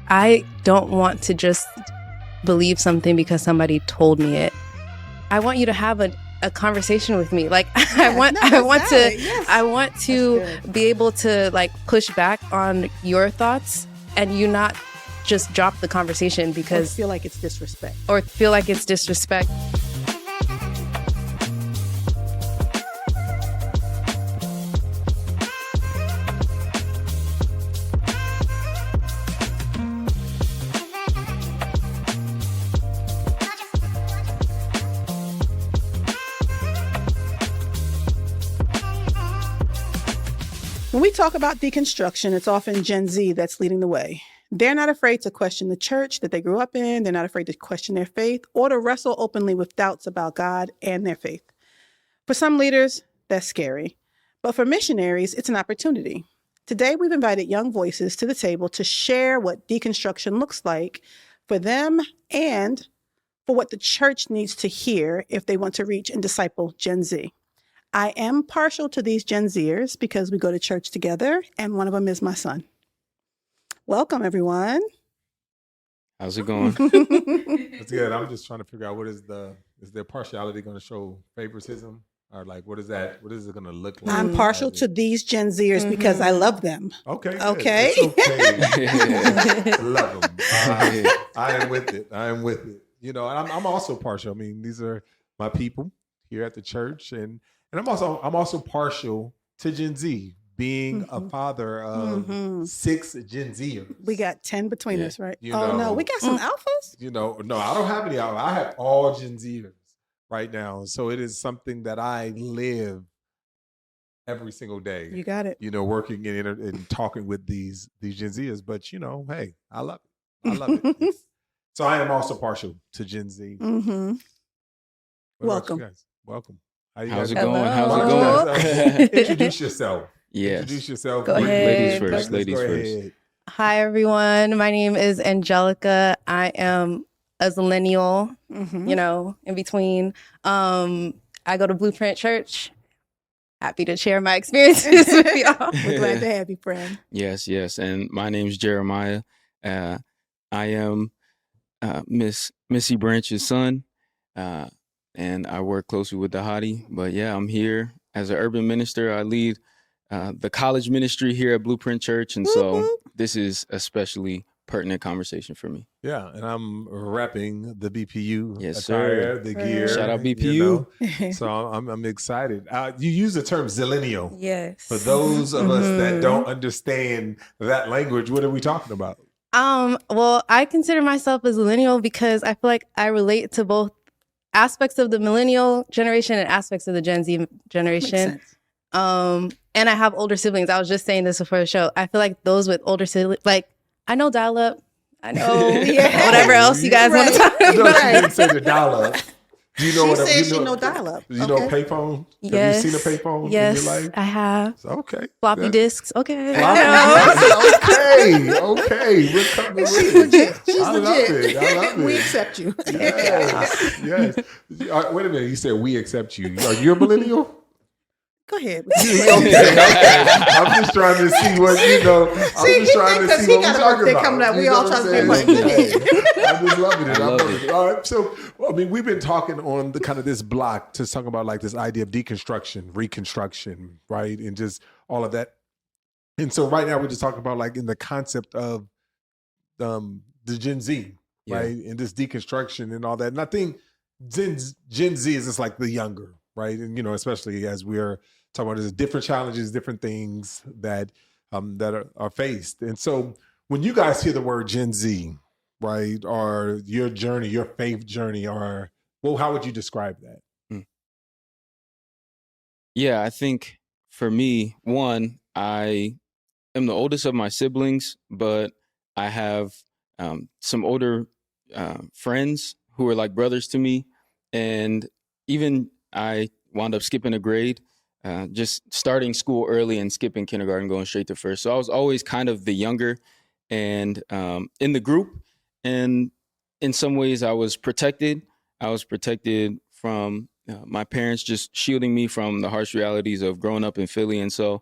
I don't want to just believe something because somebody told me it. I want you to have a conversation with me. Like I want to be able to like push back on your thoughts and you not just drop the conversation because feel like it's disrespect. When we talk about deconstruction, it's often Gen Z that's leading the way. They're not afraid to question the church that they grew up in. They're not afraid to question their faith or to wrestle openly with doubts about God and their faith. For some leaders, that's scary. But for missionaries, it's an opportunity. Today, we've invited young voices to the table to share what deconstruction looks like for them and for what the church needs to hear if they want to reach and disciple Gen Z. I am partial to these Gen Zers because we go to church together, and one of them is my son. Welcome, everyone. How's it going? That's good. I'm just trying to figure out is their partiality going to show favoritism? Or like, what is it going to look like? I'm partial to these Gen Zers because I love them. Okay. Okay. It's okay. Love them. I am with it. You know, and I'm also partial. I mean, these are my people here at the church, and I'm also partial to Gen Z, being a father of 6 Gen Zers. We got 10 between us, right? No, we got some alphas? No, I don't have any alphas. I have all Gen Zers right now. So it is something that I live every single day. You got it. You know, working and talking with these Gen Zers. But, you know, hey, I love it. So I am also partial to Gen Z. Mm-hmm. Welcome. Guys? Welcome. How's it going? Introduce yourself. Yes. Introduce yourself. Go ahead. Ladies first. Hi, everyone. My name is Angelica. I am a millennial, you know, in between. I go to Blueprint Church. Happy to share my experiences with y'all. We're glad to have you, friend. Yes. And my name's Jeremiah. I am Miss Missy Branch's son. And I work closely with the Hottie. But yeah, I'm here as an urban minister. I lead the college ministry here at Blueprint Church. And so this is especially pertinent conversation for me. Yeah, and I'm repping the BPU attire, the gear. Shout out BPU. You know? So I'm excited. You use the term zillennial. Yes. For those of us that don't understand that language, what are we talking about? Well, I consider myself a millennial because I feel like I relate to both aspects of the millennial generation and aspects of the Gen Z generation. And I have older siblings. I was just saying this before the show. I feel like those with older siblings, like I know dial-up. I know whatever else you guys want to talk about. No, she didn't say the dial-up. Do you know she know dial-up. You know a payphone? Yes. Have you seen a payphone in your life? I have. Okay. Floppy disks. Okay. Okay. We're coming with She's it. legit. I love it. We accept you. Yes. Wait a minute. You said we accept you. Are you a millennial? Go ahead. Okay. I'm just trying to see what I'm just trying to see what we're talking about. Coming up. We all trying to I'm just loving it. I'm loving it. All right. So, I mean, we've been talking on the kind of this block to talk about like this idea of deconstruction, reconstruction, right, and just all of that. And so, right now, we're just talking about like in the concept of the Gen Z, right, and this deconstruction and all that. And I think Gen Z is just like the younger, right, and especially as we're talking about there's different challenges, different things that are faced. And so when you guys hear the word Gen Z, right, or your journey, your faith journey, or how would you describe that? Yeah, I think for me, one, I am the oldest of my siblings, but I have some older friends who are like brothers to me. And even I wound up skipping a grade. Just starting school early and skipping kindergarten, going straight to first. So I was always kind of the younger and in the group. And in some ways I was protected. I was protected from my parents just shielding me from the harsh realities of growing up in Philly. And so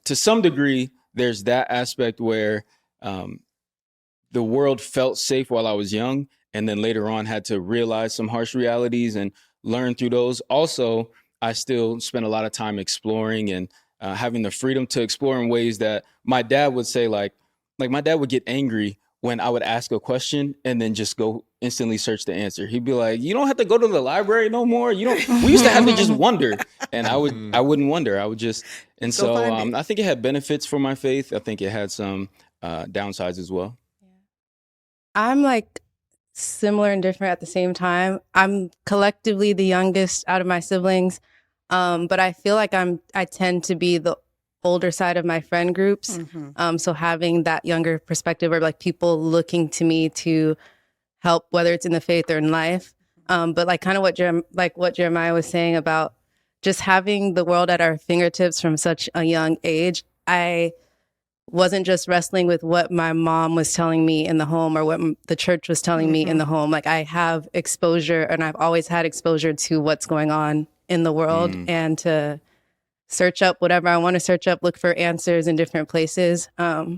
to some degree, there's that aspect where the world felt safe while I was young, and then later on had to realize some harsh realities and learn through those. Also, I still spent a lot of time exploring and having the freedom to explore in ways that my dad would say, like my dad would get angry when I would ask a question and then just go instantly search the answer. He'd be like, "You don't have to go to the library no more. We used to have to just wonder." And I wouldn't wonder. I would just, and so I think it had benefits for my faith. I think it had some downsides as well. I'm like similar and different at the same time. I'm collectively the youngest out of my siblings. But I feel like I tend to be the older side of my friend groups. So having that younger perspective, or like people looking to me to help, whether it's in the faith or in life. But like kind of what Jeremiah was saying about just having the world at our fingertips from such a young age. I wasn't just wrestling with what my mom was telling me in the home or what the church was telling me in the home. Like I have exposure, and I've always had exposure to what's going on in the world, and to search up whatever I want to search up, look for answers in different places,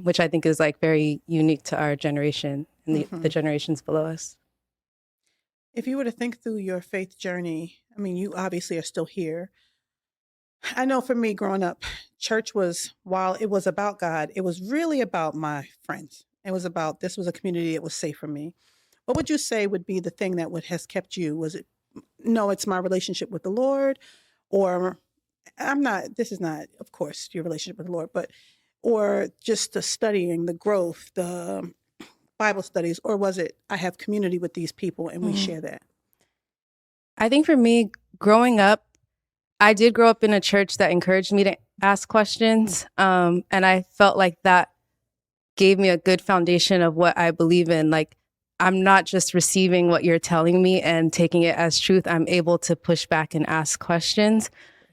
which I think is like very unique to our generation and the generations below us. If you were to think through your faith journey, I mean, you obviously are still here. I know for me growing up, church was, while it was about God, it was really about my friends. It was about, this was a community that was safe for me. What would you say would be the thing that has kept you? Was it, no, it's my relationship with the Lord, or this is not, of course, your relationship with the Lord, but, or just the studying, the growth, the Bible studies, or was it, I have community with these people and we share that? I think for me, growing up, I did grow up in a church that encouraged me to ask questions. And I felt like that gave me a good foundation of what I believe in. Like, I'm not just receiving what you're telling me and taking it as truth. I'm able to push back and ask questions.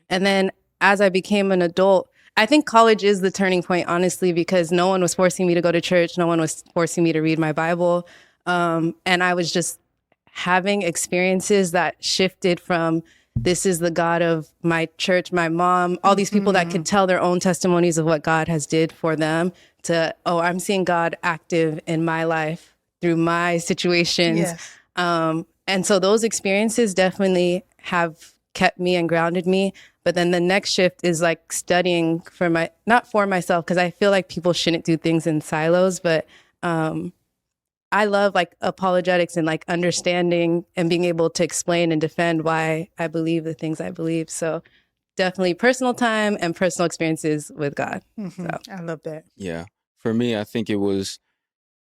And then as I became an adult, I think college is the turning point, honestly, because no one was forcing me to go to church. No one was forcing me to read my Bible. And I was just having experiences that shifted from, this is the God of my church, my mom, all these people that could tell their own testimonies of what God has did for them, to, oh, I'm seeing God active in my life through my situations. Yes. And so those experiences definitely have kept me and grounded me. But then the next shift is like studying for not for myself, because I feel like people shouldn't do things in silos, but I love like apologetics and like understanding and being able to explain and defend why I believe the things I believe. So definitely personal time and personal experiences with God. So. I love that. Yeah. For me, I think it was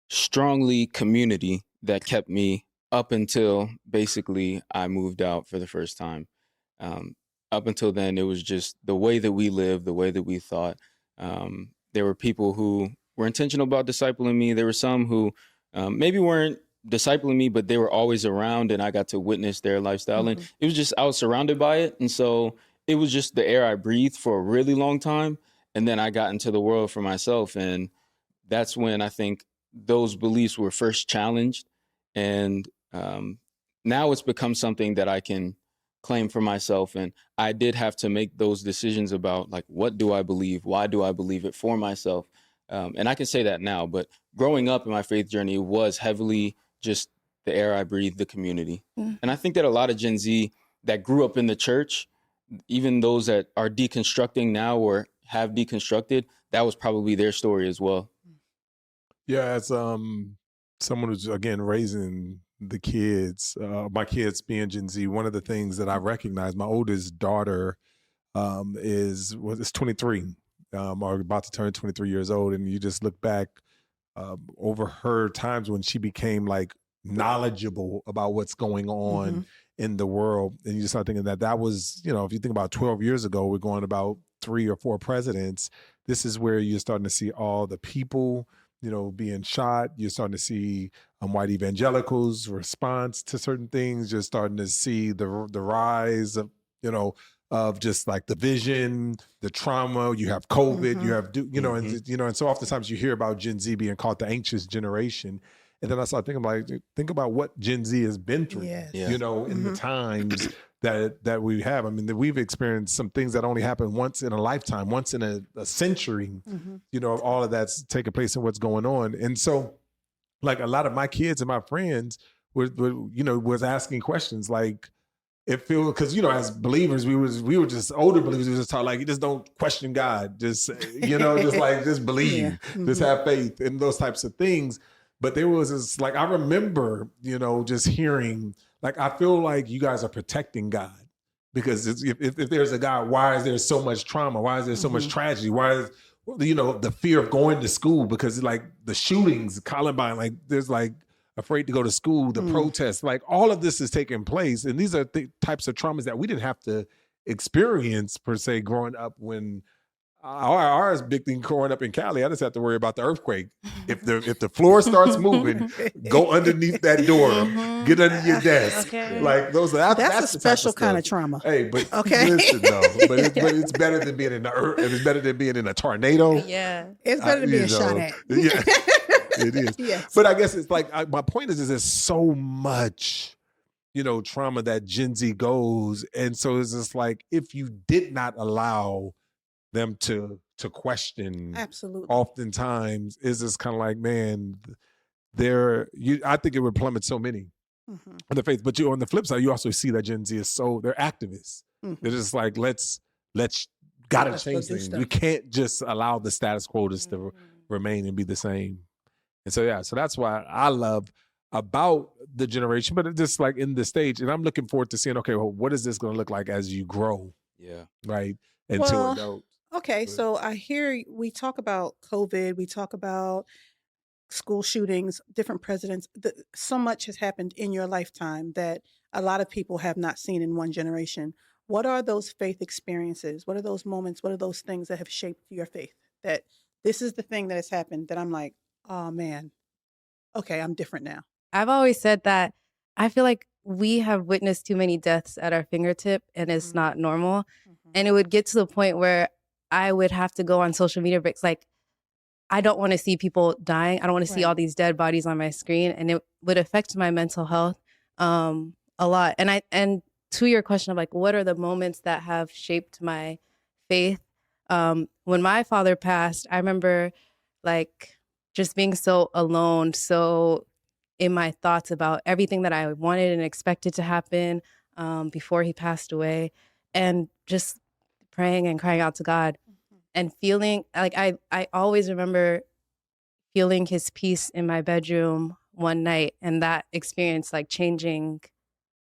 strongly community that kept me up until basically I moved out for the first time. Up until then, it was just the way that we lived, the way that we thought. There were people who were intentional about discipling me. There were some who maybe weren't discipling me, but they were always around and I got to witness their lifestyle. And it was just, I was surrounded by it. And so it was just the air I breathed for a really long time. And then I got into the world for myself. And that's when I think those beliefs were first challenged. And now it's become something that I can claim for myself. And I did have to make those decisions about like, what do I believe? Why do I believe it for myself? And I can say that now, but growing up in my faith journey was heavily just the air I breathe, the community. And I think that a lot of Gen Z that grew up in the church, even those that are deconstructing now or have deconstructed, that was probably their story as well. Yeah, as someone who's, again, raising the kids, my kids being Gen Z, one of the things that I recognize, my oldest daughter is 23. Are about to turn 23 years old, and you just look back over her times when she became like knowledgeable about what's going on in the world, and you just start thinking that was, if you think about 12 years ago, we're going about 3 or 4 presidents. This is where you're starting to see all the people, being shot. You're starting to see white evangelicals' response to certain things. You're starting to see the rise of, of just like the vision, the trauma. You have COVID, you have, and so oftentimes you hear about Gen Z being called the anxious generation. And then I started thinking think about what Gen Z has been through, in the times that we have. I mean, that we've experienced some things that only happen once in a lifetime, once in a century, all of that's taking place and what's going on. And so like a lot of my kids and my friends was asking questions like, it feels, because as believers we were just older believers, we just taught like, you just don't question God, just just believe, just have faith and those types of things. But there was this, like, I remember just hearing, like, I feel like you guys are protecting God, because if there's a God, why is there so much trauma? Why is there so much tragedy? Why is the fear of going to school, because like the shootings, Columbine, like there's like afraid to go to school, the protests, like all of this is taking place. And these are the types of traumas that we didn't have to experience per se growing up. When ours big thing growing up in Cali, I just have to worry about the earthquake. If the floor starts moving, go underneath that door, get under your desk. Okay. Like that's a special kind of trauma. Hey, but listen though, but it's better than being in the earth. It's better than being in a tornado. Yeah, it's better than being shot at. Yeah. It is. Yes. But I guess it's like, my point is there's so much, trauma that Gen Z goes. And so it's just like, if you did not allow them to question, absolutely, oftentimes is just kind of like, man, I think it would plummet so many in the faith. But on the flip side, you also see that Gen Z is they're activists. They're just like, let's gotta change things. We can't just allow the status quo to remain and be the same. And so that's why I love about the generation, but it's just like in the stage, and I'm looking forward to seeing, okay, well, what is this going to look like as you grow? Yeah. Right. Into adult. Okay. So I hear we talk about COVID, we talk about school shootings, different presidents. So much has happened in your lifetime that a lot of people have not seen in one generation. What are those faith experiences? What are those moments? What are those things that have shaped your faith? That this is the thing that has happened that I'm like, oh man, okay, I'm different now. I've always said that I feel like we have witnessed too many deaths at our fingertip, and it's not normal. And it would get to the point where I would have to go on social media breaks. Like, I don't want to see people dying. I don't want to see all these dead bodies on my screen. And it would affect my mental health a lot. And to your question of like, what are the moments that have shaped my faith? When my father passed, I remember like just being so alone, so in my thoughts about everything that I wanted and expected to happen before he passed away, and just praying and crying out to God and feeling like I always remember feeling his peace in my bedroom one night, and that experience like changing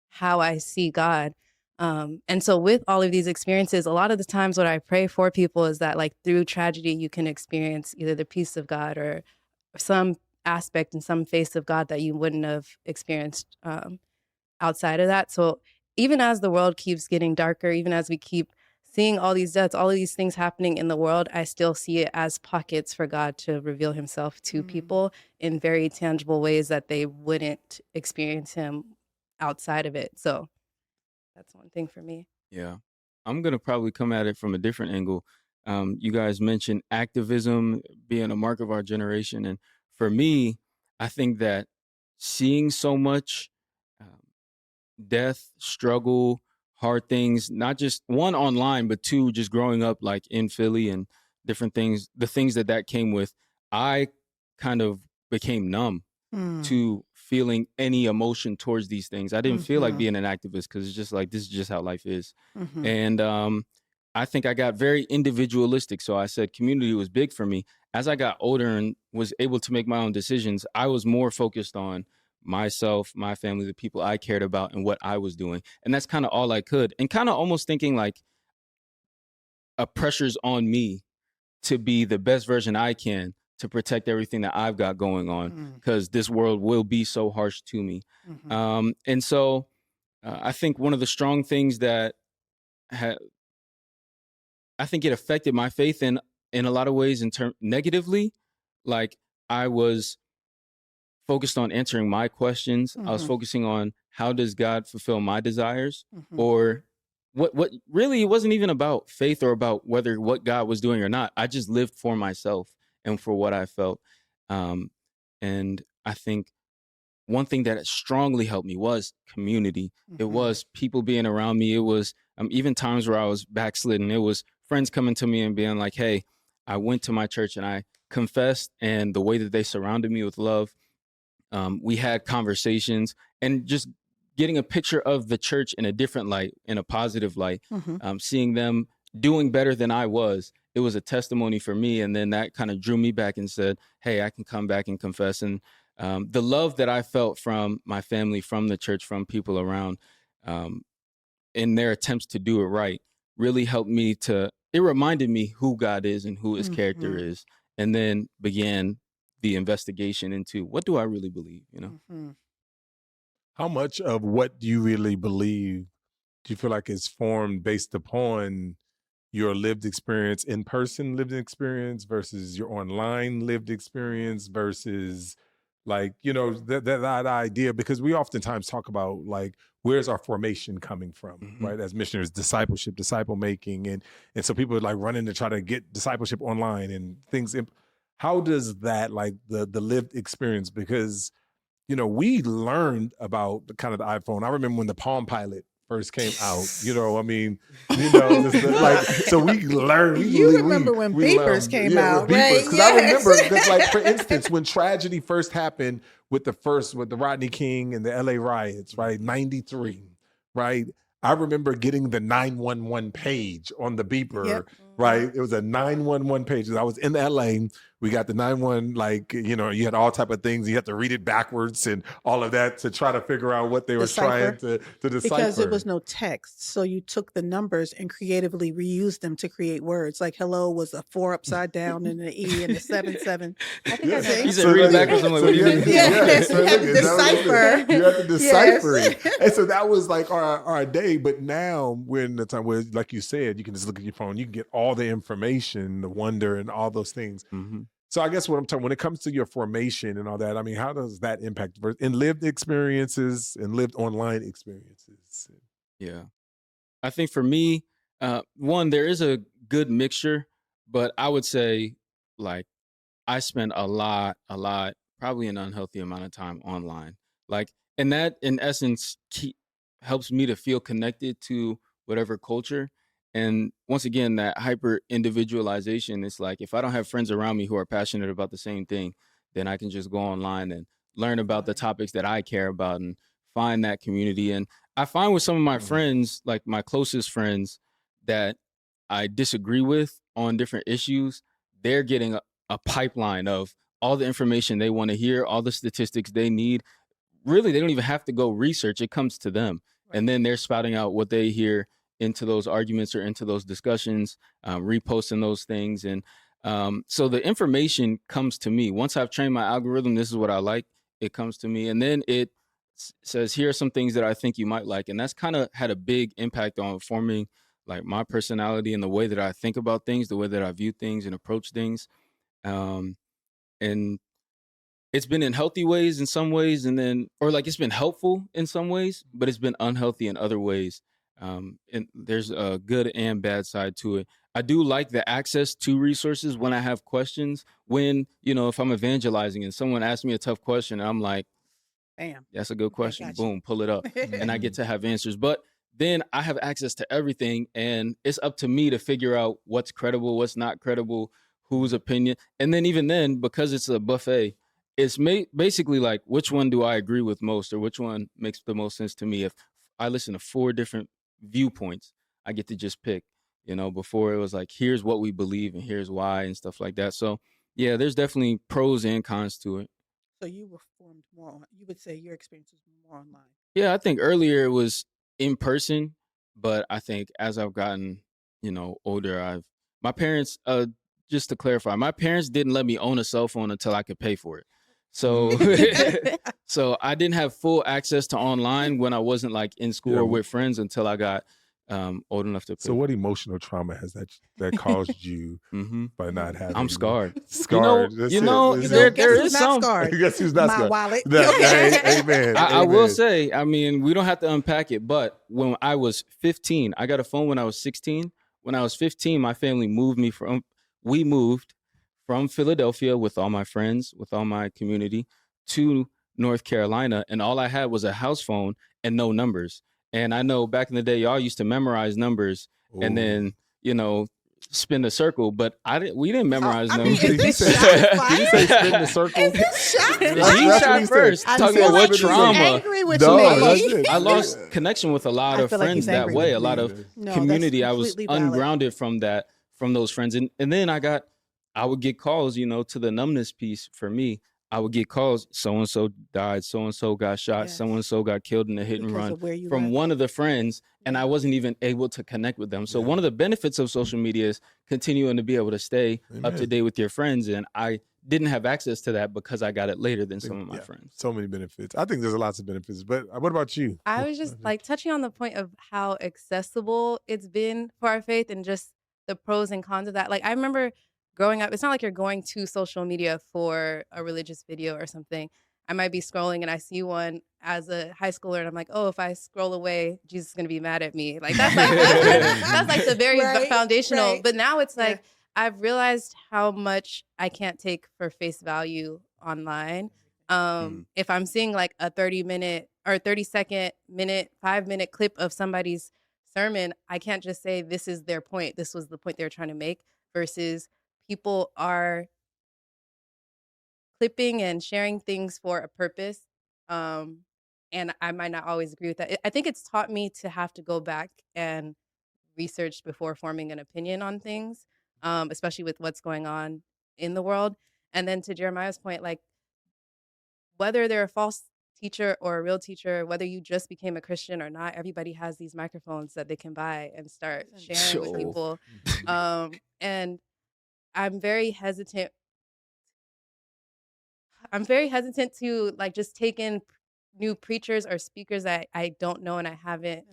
how I see God. And so with all of these experiences, a lot of the times what I pray for people is that like through tragedy, you can experience either the peace of God or some aspect and some face of God that you wouldn't have experienced outside of that. So even as the world keeps getting darker, even as we keep seeing all these deaths, all of these things happening in the world, I still see it as pockets for God to reveal himself to people in very tangible ways that they wouldn't experience him outside of it. So that's one thing for me. Yeah. I'm going to probably come at it from a different angle. You guys mentioned activism being a mark of our generation. And for me, I think that seeing so much death, struggle, hard things, not just one online, but two, just growing up like in Philly and different things, the things that came with, I kind of became numb to feeling any emotion towards these things. I didn't feel like being an activist because it's just like, this is just how life is. And I think I got very individualistic. So I said community was big for me. As I got older and was able to make my own decisions, I was more focused on myself, my family, the people I cared about, and what I was doing. And that's kind of all I could. And kind of almost thinking like a pressure's on me to be the best version I can to protect everything that I've got going on, because this world will be so harsh to me. And so I think one of the strong things that I think it affected my faith in a lot of ways negatively, like I was focused on answering my questions. I was focusing on how does God fulfill my desires, or what really, it wasn't even about faith or about what God was doing or not. I just lived for myself and for what I felt. And I think one thing that strongly helped me was community. It was people being around me. It was even times where I was backslidden. It was friends coming to me and being like, hey, I went to my church and I confessed, and the way that they surrounded me with love we had conversations and just getting a picture of the church in a different light, in a positive light, seeing them doing better than I was. It was a testimony for me. And then that kind of drew me back and said, hey, I can come back and confess. And the love that I felt from my family, from the church, from people around in their attempts to do it right really helped me it reminded me who God is and who his character is. And then began the investigation into what do I really believe, How much of what you really believe do you feel like is formed based upon your lived experience, in-person lived experience versus your online lived experience versus like, that idea? Because we oftentimes talk about like, where's our formation coming from, right? As missionaries, discipleship, disciple making. And so people are like running to try to get discipleship online and things. How does that, like the lived experience, because we learned about the kind of the iPhone. I remember when the Palm Pilot first came out, like, so we learned. You remember when beepers came out, right? Because I remember that, like, for instance, when tragedy first happened with the Rodney King and the LA riots, right? 93, right? I remember getting the 911 page on the beeper, right? It was a 911 page. I was in LA. We got the 911, like, you had all type of things. You had to read it backwards and all of that to try to figure out what they were trying to decipher. Because there was no text. So you took the numbers and creatively reused them to create words. Like hello was a 4 upside down and an E and a 7. I think I said. You said read it backwards. I'm like, what do you mean? Yes, you had to decipher. You had to decipher it. And so that was like our day. But now we're in the time where, like you said, you can just look at your phone. You can get all the information, the wonder and all those things. So I guess what I'm talking, when it comes to your formation and all that, I mean, how does that impact in lived experiences and lived online experiences? Yeah. I think for me, one, there is a good mixture, but I would say like I spend a lot, probably an unhealthy amount of time online. Like, and that in essence helps me to feel connected to whatever culture. And once again, that hyper individualization, it's like if I don't have friends around me who are passionate about the same thing, then I can just go online and learn about the topics that I care about and find that community. And I find with some of my friends, like my closest friends that I disagree with on different issues, they're getting a pipeline of all the information they want to hear, all the statistics they need. Really, they don't even have to go research. It comes to them. And then they're spouting out what they hear into those arguments or into those discussions, reposting those things. And so the information comes to me. Once I've trained my algorithm, this is what I like, it comes to me. And then it says, here are some things that I think you might like. And that's kind of had a big impact on forming like my personality and the way that I think about things, the way that I view things and approach things. And it's been in healthy ways in some ways, and then, or like it's been helpful in some ways, but it's been unhealthy in other ways. And there's a good and bad side to it. I do like the access to resources when I have questions, when, if I'm evangelizing and someone asks me a tough question, I'm like, bam, that's a good question. Boom, pull it up. And I get to have answers. But then I have access to everything, and it's up to me to figure out what's credible, what's not credible, whose opinion. And then even then, because it's a buffet, it's basically like, which one do I agree with most, or which one makes the most sense to me? If I listen to 4 different viewpoints, I get to just pick. Before it was like, here's what we believe and here's why and stuff like that. So yeah, there's definitely pros and cons to it. So you were formed more, you would say your experience was more online. Yeah, I think earlier it was in person, but I think as I've gotten, older, my parents, just to clarify, my parents didn't let me own a cell phone until I could pay for it. So, so I didn't have full access to online when I wasn't like in school or with friends until I got old enough to pay. So what emotional trauma has that caused you by not having? I'm scarred. Scarred. There is some. Guess who's not my scarred? Wallet. Amen. I will say, I mean, we don't have to unpack it, but when I was 15, I got a phone when I was 16. When I was 15, my family we moved from Philadelphia with all my friends, with all my community, to North Carolina. And all I had was a house phone and no numbers. And I know back in the day, y'all used to memorize numbers and then, spin the circle, but we didn't memorize them. is Did you this say, shot did you say spin the circle? Is this shot He That's shot what he first, said. talking feel about what like he's trauma. angry with No, me. that's it. I lost connection with a lot I of feel like friends he's that angry way, with a lot me. of No, that's community. I was completely valid. ungrounded from those friends. And then I would get calls, to the numbness piece for me. I would get calls, so-and-so died, so-and-so got shot, Yes. so-and-so got killed in a hit and Because run of where you from live. one of the friends, and I wasn't even able to connect with them. So one of the benefits of social media is continuing to be able to stay up to date with your friends, and I didn't have access to that because I got it later than some of my friends. So many benefits. I think there's lots of benefits, but what about you? I was just like touching on the point of how accessible it's been for our faith and just the pros and cons of that. Like I remember growing up, it's not like you're going to social media for a religious video or something. I might be scrolling and I see one as a high schooler and I'm like, oh, if I scroll away, Jesus is gonna be mad at me. Like that's like that's like the very foundational. But now it's like I've realized how much I can't take for face value online. If I'm seeing like a 30-minute or 5-minute clip of somebody's sermon, I can't just say this is their point. This was the point they were trying to make versus people are clipping and sharing things for a purpose. And I might not always agree with that. I think it's taught me to have to go back and research before forming an opinion on things, especially with what's going on in the world. And then to Jeremiah's point, like whether they're a false teacher or a real teacher, whether you just became a Christian or not, everybody has these microphones that they can buy and start sharing with people. And I'm very hesitant to like just take in new preachers or speakers that I don't know and I haven't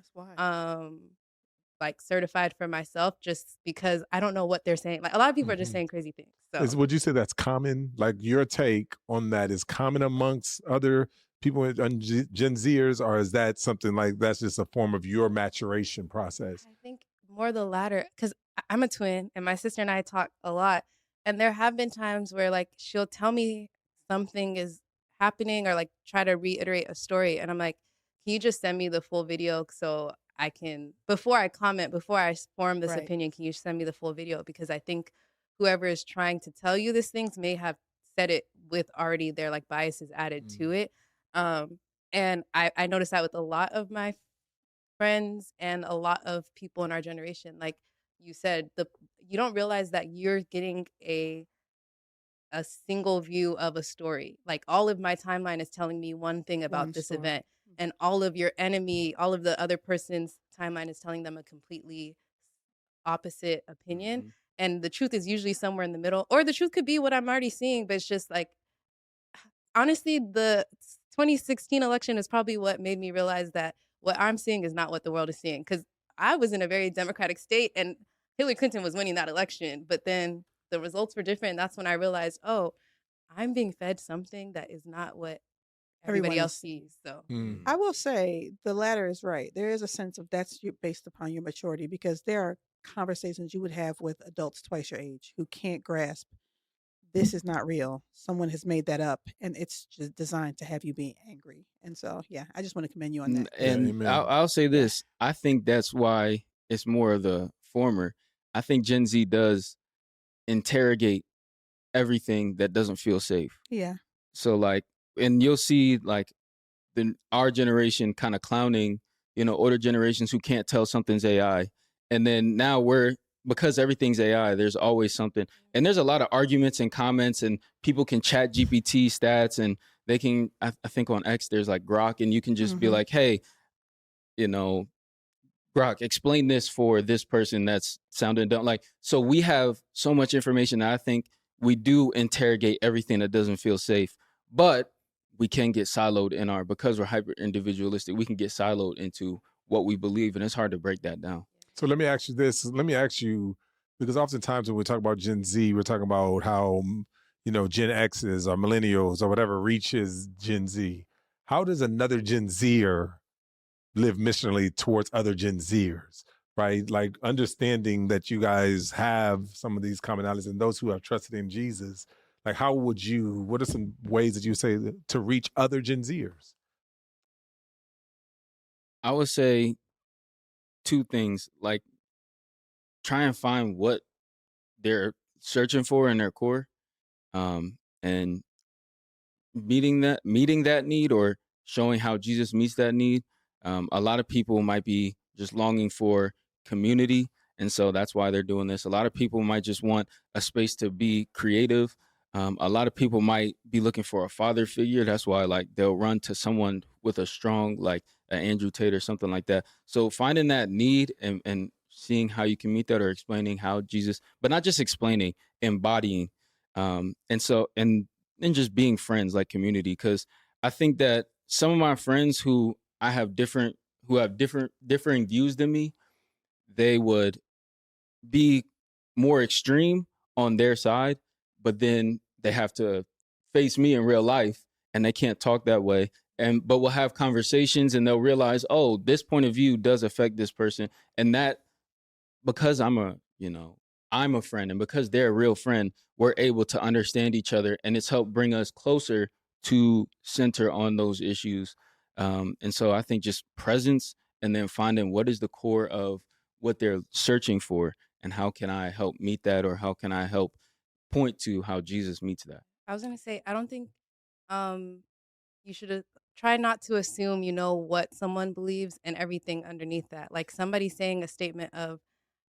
like certified for myself just because I don't know what they're saying. Like a lot of people are just saying crazy things. So Would you say that's common? Like your take on that is common amongst other people on Gen Zers, or is that something like that's just a form of your maturation process? I think more the latter, because I'm a twin and my sister and I talk a lot. And there have been times where like she'll tell me something is happening or like try to reiterate a story. And I'm like, can you just send me the full video so I can, before I comment, before I form this opinion, can you send me the full video? Because I think whoever is trying to tell you these things may have said it with already their like biases added to it. And I noticed that with a lot of my friends and a lot of people in our generation. Like you said, you don't realize that you're getting a single view of a story. Like all of my timeline is telling me one thing about this event, and all of your enemy, all of the other person's timeline is telling them a completely opposite opinion. And the truth is usually somewhere in the middle, or the truth could be what I'm already seeing, but it's just like, honestly, the 2016 election is probably what made me realize that what I'm seeing is not what the world is seeing. Because I was in a very democratic state and Hillary Clinton was winning that election, but then the results were different. And that's when I realized, oh, I'm being fed something that is not what everybody else sees. So I will say the latter is right. There is a sense of that's based upon your maturity, because there are conversations you would have with adults twice your age who can't grasp this is not real. Someone has made that up, and it's just designed to have you be angry. And so, yeah, I just want to commend you on that. And I'll say this. I think that's why it's more of the former. I think Gen Z does interrogate everything that doesn't feel safe. Yeah. So like, and you'll see like our generation kind of clowning, older generations who can't tell something's AI. And then now because everything's AI, there's always something. And there's a lot of arguments and comments, and people can chat GPT stats, and they can, I think on X, there's like Grok, and you can just be like, hey, Grok, explain this for this person that's sounding dumb. Like, so we have so much information that I think we do interrogate everything that doesn't feel safe, but we can get siloed because we're hyper individualistic, we can get siloed into what we believe, and it's hard to break that down. So let me ask you this. Let me ask you, because oftentimes when we talk about Gen Z, we're talking about how, Gen X's or millennials or whatever reaches Gen Z. How does another Gen Zer live missionally towards other Gen Zers, right? Like understanding that you guys have some of these commonalities, and those who have trusted in Jesus, like what are some ways that you say to reach other Gen Zers? I would say two things, like try and find what they're searching for in their core, and meeting that need, or showing how Jesus meets that need. A lot of people might be just longing for community, and so that's why they're doing this. A lot of people might just want a space to be creative. A lot of people might be looking for a father figure. That's why, like, they'll run to someone with a strong, like an Andrew Tate or something like that. So finding that need, and seeing how you can meet that, or explaining how Jesus, but not just explaining, embodying. And just being friends, like community. Because I think that some of my friends who have differing views than me, they would be more extreme on their side, but then they have to face me in real life, and they can't talk that way. But we'll have conversations, and they'll realize, oh, this point of view does affect this person. And that, because I'm a friend, and because they're a real friend, we're able to understand each other, and it's helped bring us closer to center on those issues. And so I think just presence, and then finding what is the core of what they're searching for, and how can I help meet that, or how can I help point to how Jesus meets that. I was gonna say, I don't think you should try not to assume you know what someone believes and everything underneath that. Like somebody saying a statement of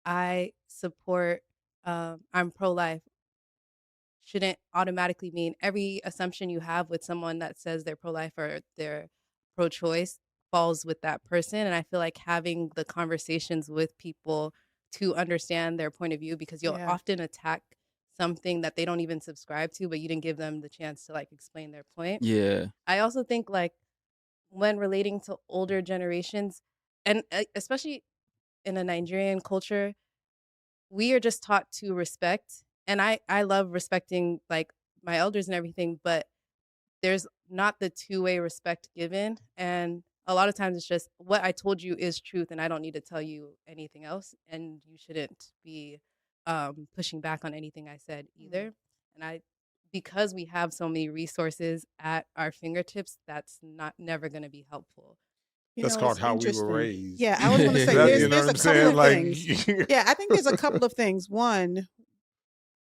I support I'm pro-life shouldn't automatically mean every assumption you have with someone that says they're pro-life or they're pro-choice falls with that person. And I feel like having the conversations with people to understand their point of view, because you'll often attack something that they don't even subscribe to, but you didn't give them the chance to like explain their point. Yeah. I also think like when relating to older generations, and especially in a Nigerian culture, we are just taught to respect. And I love respecting like my elders and everything, but there's not the two-way respect given. And a lot of times it's just what I told you is truth and I don't need to tell you anything else. And you shouldn't be pushing back on anything I said either. And because we have so many resources at our fingertips, that's never going to be helpful. That's called how we were raised. Yeah, I was going to say there's a couple of things. Yeah, I think there's a couple of things. One,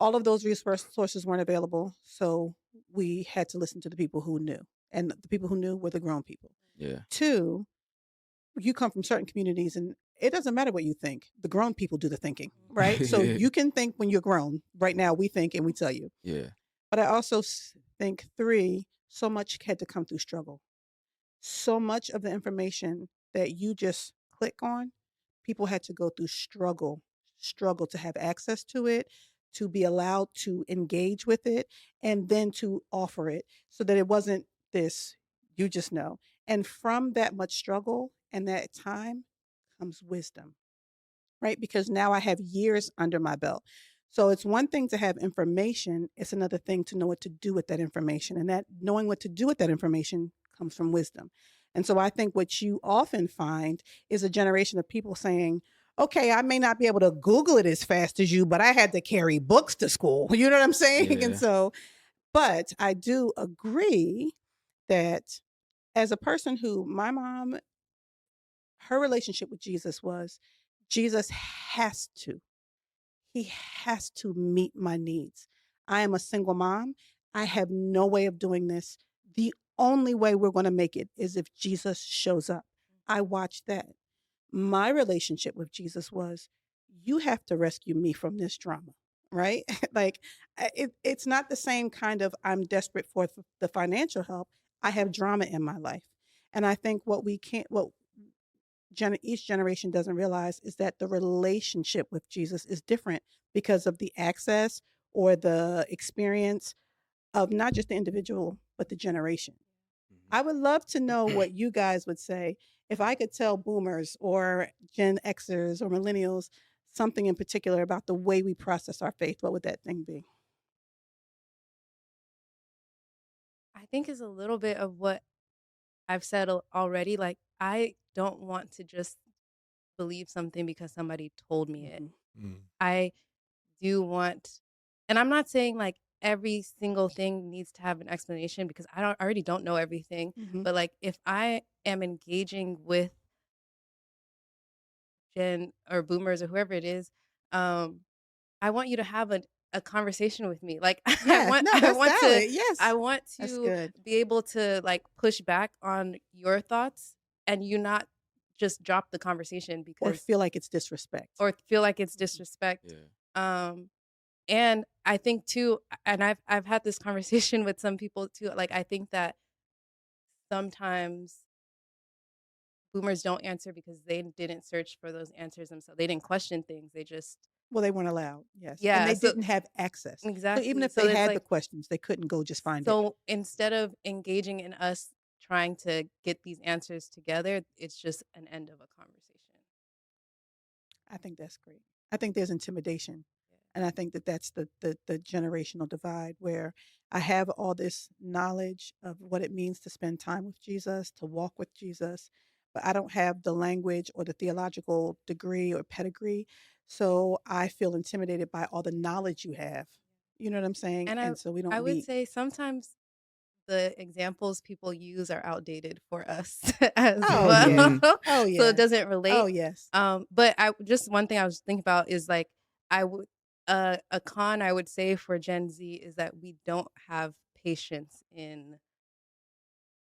all of those resources weren't available, so we had to listen to the people who knew, and the people who knew were the grown people. Yeah. Two, you come from certain communities, and it doesn't matter what you think. The grown people do the thinking, right? So you can think when you're grown. Right now, we think and we tell you. Yeah. But I also think, three, so much had to come through struggle. So much of the information that you just click on, people had to go through struggle to have access to it, to be allowed to engage with it, and then to offer it, so that it wasn't this, you just know. And from that much struggle and that time comes wisdom, right? Because now I have years under my belt. So it's one thing to have information, it's another thing to know what to do with that information. And that knowing what to do with that information comes from wisdom. And so I think what you often find is a generation of people saying, okay, I may not be able to Google it as fast as you, but I had to carry books to school. You know what I'm saying? Yeah. And so, but I do agree that as a person who, my mom, her relationship with Jesus was, Jesus he has to meet my needs. I am a single mom. I have no way of doing this. The only way we're going to make it is if Jesus shows up. I watched that. My relationship with Jesus was, you have to rescue me from this drama, right? Like, it's not the same kind of, I'm desperate for the financial help. I have drama in my life. And I think what each generation doesn't realize is that the relationship with Jesus is different because of the access or the experience of not just the individual, but the generation. I would love to know what you guys would say if I could tell boomers or Gen Xers or millennials something in particular about the way we process our faith. What would that thing be? I think is a little bit of what I've said already. Like, I don't want to just believe something because somebody told me it. I do want, and I'm not saying like every single thing needs to have an explanation, because I already don't know everything. But like, if I am engaging with Gen or boomers or whoever it is, I want you to have a conversation with me. Like Yeah, no, that's valid. Yes. I want That's to good. be able to like push back on your thoughts and you not just drop the conversation Or because feel like it's disrespect. or feel like it's disrespect. Yeah. And I think too, and I've had this conversation with some people too. Like I think that sometimes boomers don't answer because they didn't search for those answers themselves. They didn't question things. They just Well, they weren't allowed. Yes. And yeah. they So didn't have access. exactly. So even if So they it's had like the questions, they couldn't go just find it. so instead of engaging in us trying to get these answers together, it's just an end of a conversation. I think that's great. I think there's intimidation. And I think that that's the generational divide where I have all this knowledge of what it means to spend time with Jesus, to walk with Jesus, but I don't have the language or the theological degree or pedigree. So I feel intimidated by all the knowledge you have. You know what I'm saying? And And so we I don't would meet. say sometimes the examples people use are outdated for us as Oh, well. yeah. Oh, So yeah. it doesn't relate. Oh, yes. But I just one thing I was thinking about is like I would a con I would say for Gen Z is that we don't have patience in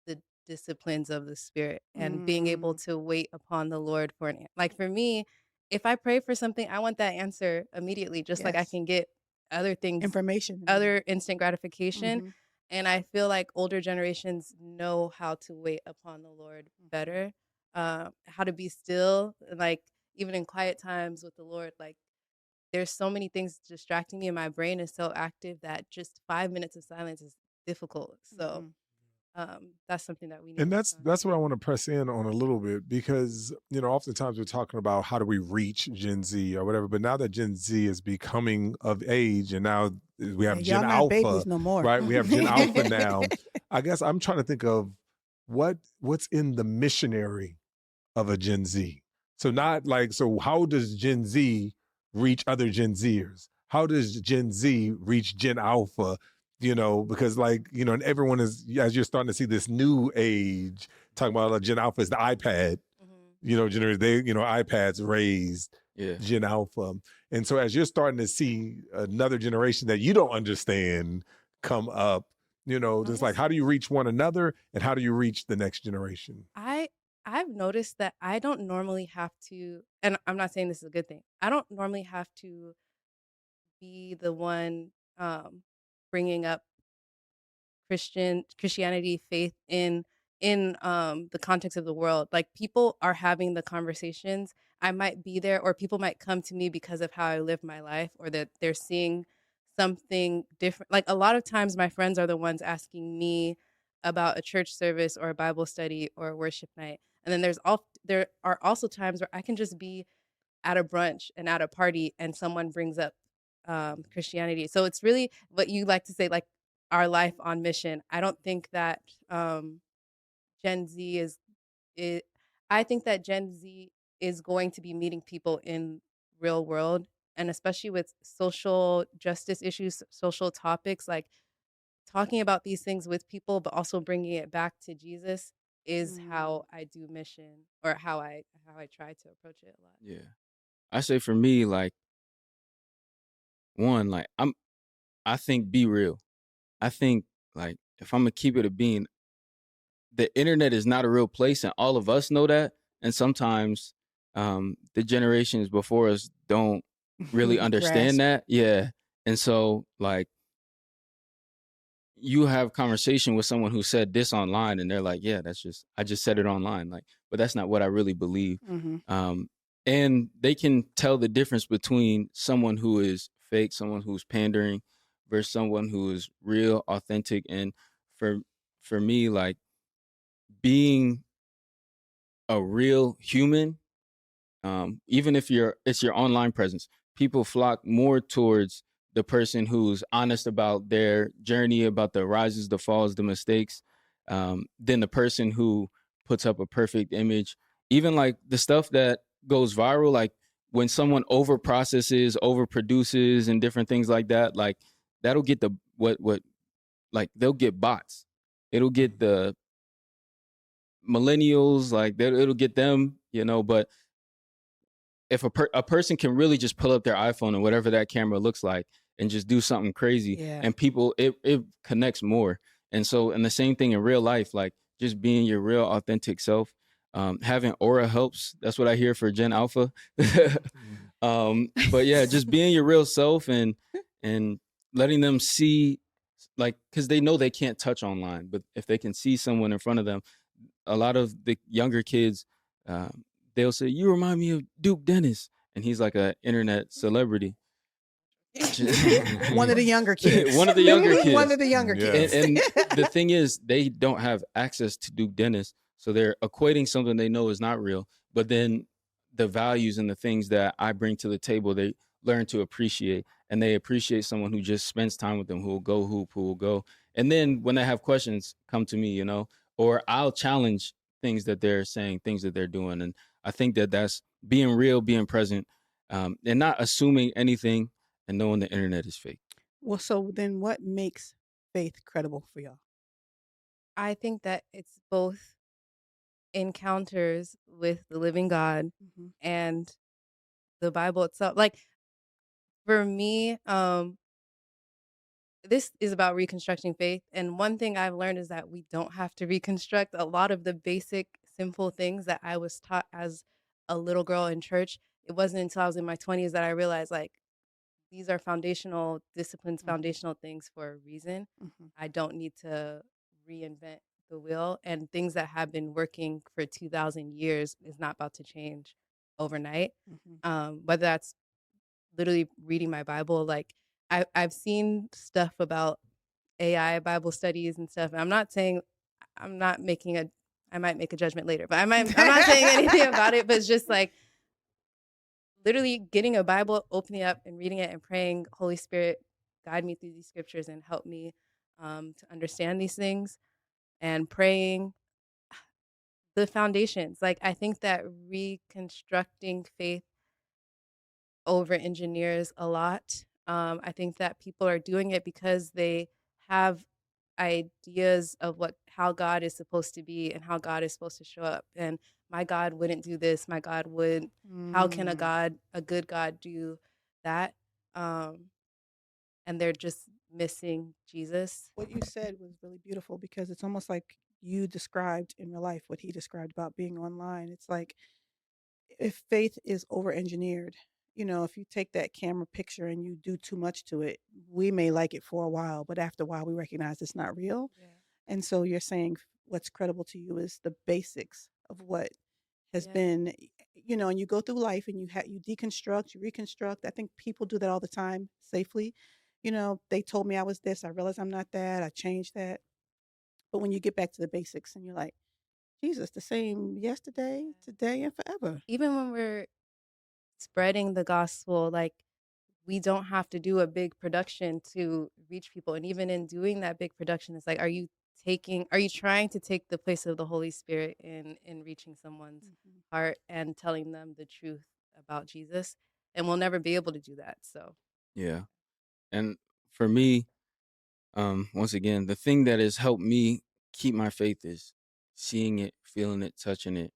the disciplines of the spirit and being able to wait upon the Lord for like for me, if I pray for something, I want that answer immediately, just like I Yes. can get other things, Information. other instant gratification. Mhm. And I feel like older generations know how to wait upon the Lord better, how to be still, like even in quiet times with the Lord. Like there's so many things distracting me, and my brain is so active that just 5 minutes of silence is difficult. So that's something that we need. And to that's what I want to press in on a little bit because, oftentimes we're talking about how do we reach Gen Z or whatever, but now that Gen Z is becoming of age and now we have Yeah, Gen y'all not Alpha, babies no more. right? We have Gen Alpha now. I guess I'm trying to think of what's in the missionary of a Gen Z. So not like, so how does Gen Z reach other Gen Zers? How does Gen Z reach Gen Alpha? Because and everyone is, as you're starting to see this new age, talking about Gen Alpha is the iPad, iPads raised Gen Alpha. And so as you're starting to see another generation that you don't understand come up, just like, how do you reach one another and how do you reach the next generation? I've noticed that I don't normally have to, and I'm not saying this is a good thing. I don't normally have to be the one bringing up Christianity, faith in the context of the world. Like people are having the conversations. I might be there, or people might come to me because of how I live my life, or that they're seeing something different. Like a lot of times, my friends are the ones asking me about a church service or a Bible study or a worship night. And then there are also times where I can just be at a brunch and at a party, and someone brings up Christianity. So it's really what you like to say, like our life on mission. I don't think that Gen Z is it. I think that Gen Z is going to be meeting people in real world, and especially with social justice issues, social topics, like talking about these things with people, but also bringing it back to Jesus is how I do mission, or how I try to approach it a lot. Yeah. I say for me, like, one, like I think be real. I think like if I'm gonna keep it a being, the internet is not a real place, and all of us know that. And sometimes the generations before us don't really understand that. Yeah. And so like you have conversation with someone who said this online and they're like, yeah, I just said it online. Like, but that's not what I really believe. And they can tell the difference between someone who is fake, someone who's pandering versus someone who is real, authentic. And for me, like being a real human, even if it's your online presence, people flock more towards the person who's honest about their journey, about the rises, the falls, the mistakes, than the person who puts up a perfect image. Even like the stuff that goes viral, like when someone over processes, over produces, and different things like that, like that'll get the what like they'll get bots. It'll get the millennials, like it'll get them, but if a person can really just pull up their iPhone and whatever that camera looks like and just do something crazy, and people, it connects more. And so, and the same thing in real life, like just being your real authentic self. Having aura helps. That's what I hear for Gen Alpha. But yeah, just being your real self and letting them see, like, because they know they can't touch online, but if they can see someone in front of them, a lot of the younger kids, they'll say, "You remind me of Duke Dennis," and he's like an internet celebrity. One of the younger kids. One of the younger kids. One of the younger kids. And the thing is, they don't have access to Duke Dennis, so they're equating something they know is not real. But then the values and the things that I bring to the table, they learn to appreciate, and they appreciate someone who just spends time with them, who will go hoop, who will go. And then when they have questions, come to me, or I'll challenge things that they're saying, things that they're doing. And I think that that's being real, being present, and not assuming anything and knowing the internet is fake. Well, so then what makes faith credible for y'all? I think that it's both encounters with the living God and the Bible itself. Like, for me, this is about reconstructing faith. And one thing I've learned is that we don't have to reconstruct a lot of the basic, simple things that I was taught as a little girl in church. It wasn't until I was in my 20s that I realized, like, these are foundational disciplines, foundational things for a reason. I don't need to reinvent the wheel, and things that have been working for 2,000 years is not about to change overnight. Whether that's literally reading my Bible, like I've seen stuff about AI Bible studies and stuff. And I'm not saying I might make a judgment later, but I'm not saying anything about it, but it's just like literally getting a Bible, opening it up and reading it and praying, Holy Spirit, guide me through these scriptures and help me to understand these things, and praying the foundations. Like, I think that reconstructing faith over engineers a lot. I think that people are doing it because they have ideas of how God is supposed to be and how God is supposed to show up. And my God wouldn't do this. My God would. How can a good God do that? And they're just missing Jesus. What you said was really beautiful, because it's almost like you described in real life what he described about being online. It's like, if faith is over engineered, if you take that camera picture and you do too much to it, we may like it for a while, but after a while we recognize it's not real. And so you're saying what's credible to you is the basics of what has been, and you go through life and you deconstruct, you reconstruct. I think people do that all the time safely. They told me I was this, I realized I'm not that, I changed that. But when you get back to the basics and you're like, Jesus, the same yesterday, today, and forever. Even when we're spreading the gospel, like, we don't have to do a big production to reach people. And even in doing that big production, it's like, are you trying to take the place of the Holy Spirit in reaching someone's heart and telling them the truth about Jesus? And we'll never be able to do that. So yeah. And for me, once again, the thing that has helped me keep my faith is seeing it, feeling it, touching it,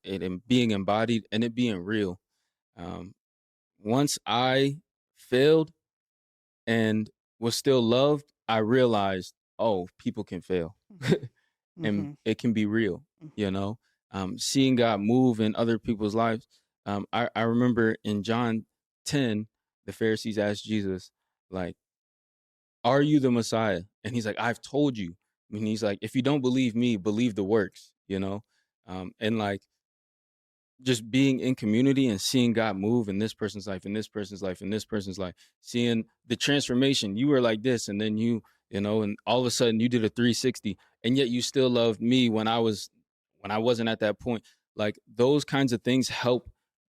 and being embodied, and it being real. Once I failed and was still loved, I realized, oh, people can fail and it can be real, seeing God move in other people's lives. I remember in John 10, the Pharisees asked Jesus, like, are you the Messiah? And he's like, I've told you. And he's like, if you don't believe me, believe the works, and like, just being in community and seeing God move in this person's life, in this person's life, in this person's life, seeing the transformation. You were like this, and then and all of a sudden you did a 360, and yet you still loved me when I wasn't at that point. Like, those kinds of things help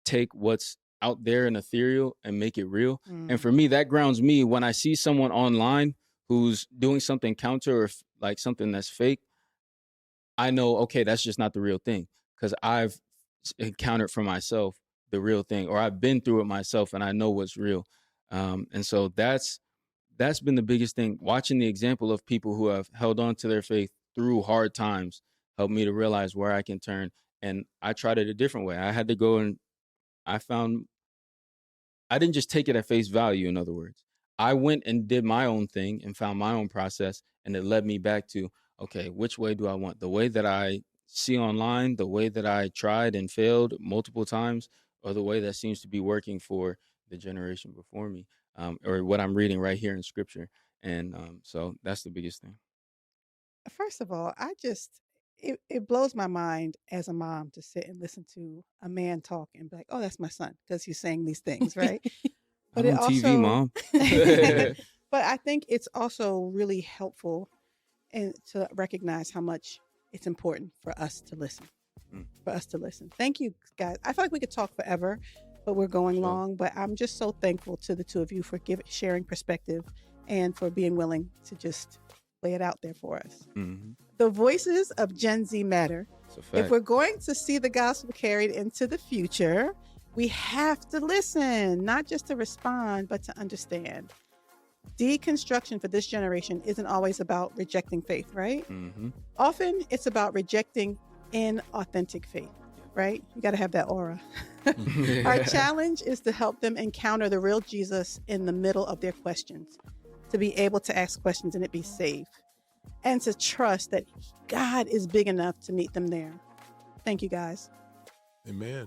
take what's out there and ethereal and make it real. And for me, that grounds me when I see someone online who's doing something counter or like something that's fake. I know, okay, that's just not the real thing, because I've encountered for myself the real thing, or I've been through it myself and I know what's real. And so that's been the biggest thing. Watching the example of people who have held on to their faith through hard times helped me to realize where I can turn. And I tried it a different way. I had to go and I didn't just take it at face value. In other words, I went and did my own thing and found my own process, and it led me back to, okay, which way do I want? The way that I see online, the way that I tried and failed multiple times, or the way that seems to be working for the generation before me, or what I'm reading right here in Scripture. And so that's the biggest thing. First of all, it blows my mind as a mom to sit and listen to a man talk and be like, oh, that's my son because he's saying these things, right? But I'm on TV, Mom. But I think it's also really helpful and to recognize how much it's important for us to listen. Thank you, guys. I feel like we could talk forever, but we're going long. But I'm just so thankful to the two of you for sharing perspective and for being willing to just lay it out there for us. Mm-hmm. The voices of Gen Z matter. If we're going to see the gospel carried into the future, we have to listen, not just to respond, but to understand. Deconstruction for this generation isn't always about rejecting faith, right? Mm-hmm. Often it's about rejecting inauthentic faith, right? You got to have that aura. Our challenge is to help them encounter the real Jesus in the middle of their questions, to be able to ask questions and it be safe, and to trust that God is big enough to meet them there. Thank you, guys. Amen.